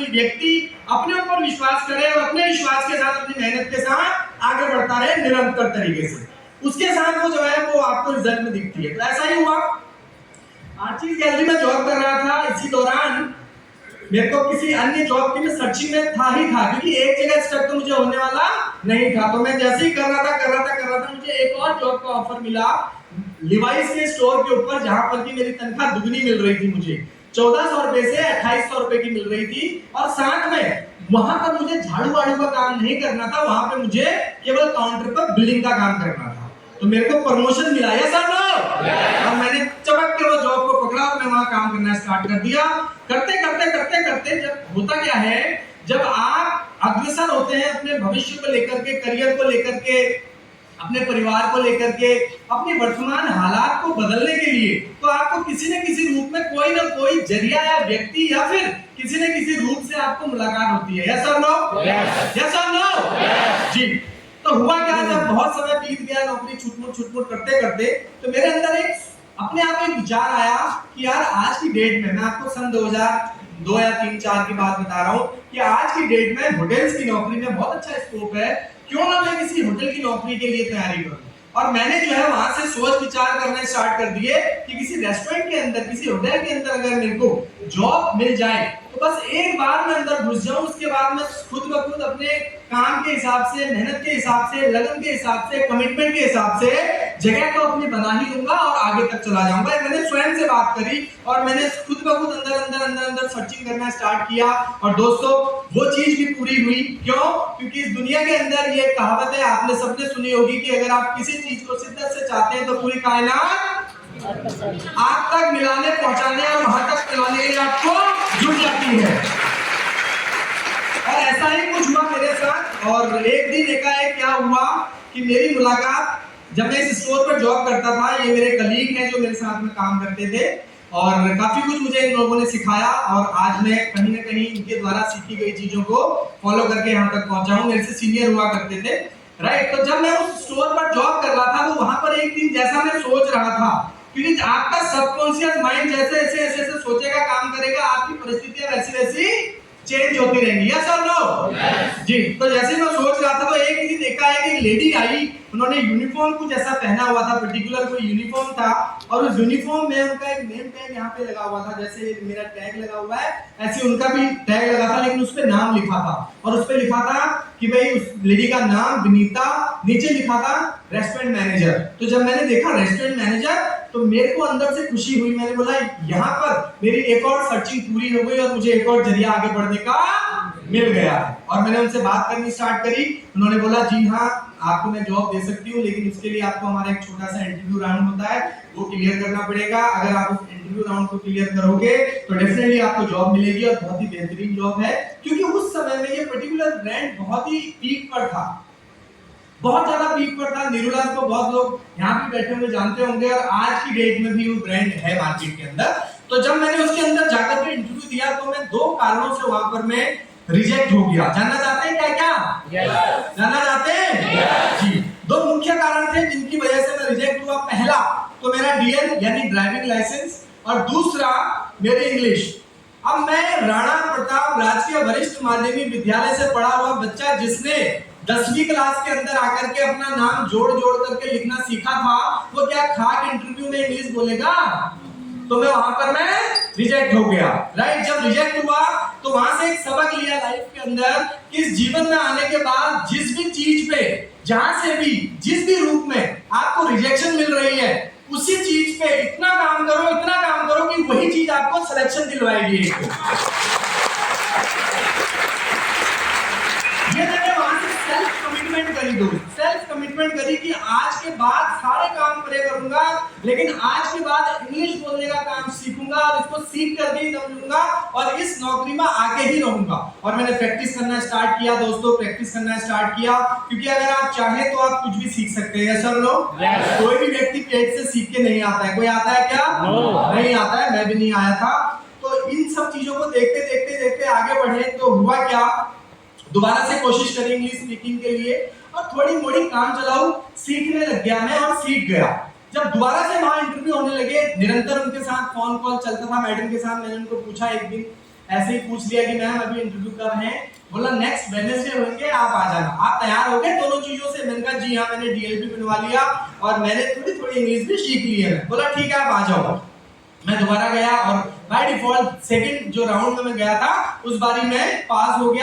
कोई व्यक्ति अपने ऊपर विश्वास करे और अपने विश्वास के साथ अपनी मेहनत के साथ आगे बढ़ता रहे निरंतर तरीके से, उसके साथ वो जो है वो आपको रिजल्ट में दिखती है। तो ऐसा ही हुआ। आर्चिस गैलरी में जॉब कर रहा था, इसी दौरान मेरे को किसी अन्य जॉब की मैं सर्चिंग में था, क्योंकि एक जगह स्टक तो मुझे होने वाला नहीं था। तो मैं जैसे ही कर रहा था मुझे एक और जॉब का ऑफर मिला लिवाइस के स्टोर के ऊपर, जहां पर की मेरी तनख्वाह दुगनी मिल रही थी। मुझे 1400 रुपए से 2800 रुपए की मिल रही थी, और साथ में वहां पर मुझे झाड़ू वाड़ू का काम नहीं करना था, वहां पे मुझे केवल काउंटर पर बिलिंग का काम करना था। तो मेरे को प्रमोशन मिला है सर नो, और मैंने चमक के वो जॉब को पकड़ा और मैं वहां काम करना स्टार्ट कर दिया। करते जब होता क्या है, जब आप अग्रसर होते हैं अपने भविष्य को लेकर के, करियर को लेकर के, अपने परिवार को लेकर के, अपने वर्तमान हालात को बदलने के लिए, तो आपको किसी न किसी रूप में कोई ना कोई जरिया या व्यक्ति या फिर किसी न किसी रूप से आपको मुलाकात होती है। यस और नो? यस और नो? जी। तो हुआ क्या, जब बहुत समय बीत गया नौकरी छुटमुट करते, तो मेरे अंदर एक अपने आप एक विचार आया कि यार आज की डेट में, मैं आपको सन 2002 या 3-4 की बात बता रहा हूँ, कि आज की डेट में होटल्स की नौकरी में बहुत अच्छा स्कोप है, क्यों ना मैं किसी होटल की नौकरी के लिए तैयारी करूं। और मैंने जो है वहां से सोच विचार करना स्टार्ट कर दिए कि किसी रेस्टोरेंट के अंदर, किसी होटल के अंदर अगर मेरे को जॉब मिल जाए तो बस एक बार मैं अंदर घुस जाऊं, उसके बाद मैं खुद ब खुद अपने काम के हिसाब से, मेहनत के हिसाब से, लगन के हिसाब से, कमिटमेंट के हिसाब से जगह तो अपनी बना ही लूंगा और आगे तक चला जाऊंगा। मैंने स्वयं से बात करी और मैंने खुद ब खुद अंदर सर्चिंग करना स्टार्ट किया। और दोस्तों वो चीज भी पूरी हुई। क्यों? क्योंकि इस दुनिया के अंदर ये कहावत है, आपने सबने सुनी होगी कि अगर आप किसी चीज को शिद्दत से चाहते हैं तो पूरी कायनात आप तक मिलाने, पहुंचाने और वहां तक मिलाने के लिए आपको जुट जाती है। और ऐसा ही कुछ हुआ मेरे साथ। और एक दिन एकाएक क्या हुआ कि मेरी मुलाकात, जब मैं इस स्टोर पर जॉब करता था, ये मेरे कलीग हैं जो मेरे साथ में काम करते थे, और काफी कुछ मुझे इन लोगों ने सिखाया, और आज मैं कहीं ना कहीं इनके द्वारा सीखी गई चीजों को फॉलो करके यहाँ तक पहुंचा हूँ। मेरे से सीनियर हुआ करते थे, राइट। तो जब मैं उस स्टोर पर जॉब कर रहा था, तो वहां पर एक दिन जैसा मैं सोच रहा था, क्योंकि आपका सबकॉन्शियस माइंड जैसे ऐसे सोचेगा, काम करेगा, आपकी परिस्थितियां वैसी चेंज होती रहेंगी। यस और नो? जी। तो जैसे मैं सोच रहा था, तो एक दिन एकाएक एक लेडी आई, उन्होंने यूनिफॉर्म कुछ ऐसा पहना हुआ था, पर्टिकुलर कोई यूनिफॉर्म था, और उस यूनिफॉर्म में उनका एक नेम टैग यहाँ पे लगा हुआ था, जैसे मेरा टैग लगा हुआ है ऐसे उनका भी टैग लगा था, लेकिन उस पे नाम लिखा था, और उस पे लिखा था कि भाई उस लेडी का नाम विनीता, नीचे लिखा था रेस्टोरेंट मैनेजर। तो जब मैंने देखा रेस्टोरेंट मैनेजर, तो मेरे को अंदर से खुशी हुई। मैंने बोला यहाँ पर मेरी एक और सर्चिंग पूरी हो गई और मुझे एक और जरिया आगे बढ़ने का मिल गया। और मैंने उनसे बात करनी स्टार्ट करी। उन्होंने बोला जी हाँ, आपको मैं जॉब दे सकती हूँ, लेकिन उसके लिए आपको हमारा एक छोटा सा इंटरव्यू राउंड होता है, वो क्लियर करना पड़ेगा। अगर आप उस इंटरव्यू राउंड को क्लियर करोगे तो डेफिनेटली आपको जॉब मिलेगी, और बहुत ही बेहतरीन जॉब है। क्योंकि उस समय में ये पर्टिकुलर ब्रांड बहुत ही पीक पर था, बहुत ज्यादा पीक पर था। निरुलास को बहुत लोग यहाँ पे बैठे हुए जानते होंगे, और आज की डेट में भी वो ब्रांड है मार्केट के अंदर। तो जब मैंने उसके अंदर जाकर के इंटरव्यू दिया, तो मैं 2 कारणों से वहां पर मैं रिजेक्ट हो गया। जानना चाहते हैं क्या? yes. जानना चाहते हैं? yes. जी। 2 मुख्य कारण थे जिनकी वजह से मैं रिजेक्ट हुआ। पहला तो मेरा डीएल यानी ड्राइविंग लाइसेंस, और दूसरा मेरी इंग्लिश। अब मैं राणा प्रताप राजकीय वरिष्ठ माध्यमिक विद्यालय से पढ़ा हुआ बच्चा, जिसने 10वीं क्लास के अंदर आकर के अपना नाम जोड़ करके लिखना सीखा था, वो क्या खाक इंटरव्यू में इंग्लिश बोलेगा? तो मैं वहां पर मैं रिजेक्ट हो गया, राइट। जब रिजेक्ट हुआ तो वहां से एक सबक लिया लाइफ के अंदर कि इस जीवन में आने के बाद जिस भी चीज पे, जहां से भी, जिस भी रूप में आपको रिजेक्शन मिल रही है, उसी चीज पे इतना काम करो कि वही चीज आपको सिलेक्शन दिलवाएगी। ये मैंने वहां से सेल्फ कमिटमेंट करी, सेल्फ कमिटमेंट करी कि आज के बाद सारे काम करे करूंगा, लेकिन आज के बाद इंग्लिश बोलने का काम सीखूंगा, और इसको सीख कर भी दम लूंगा, और इस नौकरी में आके ही रहूंगा। और मैंने प्रैक्टिस करना स्टार्ट किया दोस्तों, प्रैक्टिस करना स्टार्ट किया, क्योंकि अगर आप चाहें तो आप कुछ भी सीख सकते हैं। सर लो, कोई भी व्यक्ति पेट से सीख के नहीं आता है। कोई आता है क्या? नहीं आता है, मैं भी नहीं आया था। तो इन सब चीजों को देखते आगे बढ़े। तो हुआ क्या, दोबारा से कोशिश करी इंग्लिश स्पीकिंग के लिए, और थोड़ी मोड़ी काम चलाऊ सीखने लग गया मैं, और सीख गया। जब दोबारा से वहां इंटरव्यू होने लगे, निरंतर उनके साथ फोन कॉल चलता था, मैडम के साथ। मैंने उनको पूछा एक दिन ऐसे ही पूछ लिया कि मैम अभी इंटरव्यू कब है, बोला नेक्स्ट वेडनेसडे होंगे, आप आ जाना। आप तैयार हो गए दोनों चीजों से? मैंने कहा जी हाँ, मैंने डीएलपी बनवा लिया और मैंने थोड़ी थोड़ी इंग्लिश भी सीख ली है। बोला ठीक है, आप आ जाओ। मैं दोबारा गया और बाय डिफॉल्ट सेकंड जो राउंड में मैं गया था उस बारी में पास हो गया।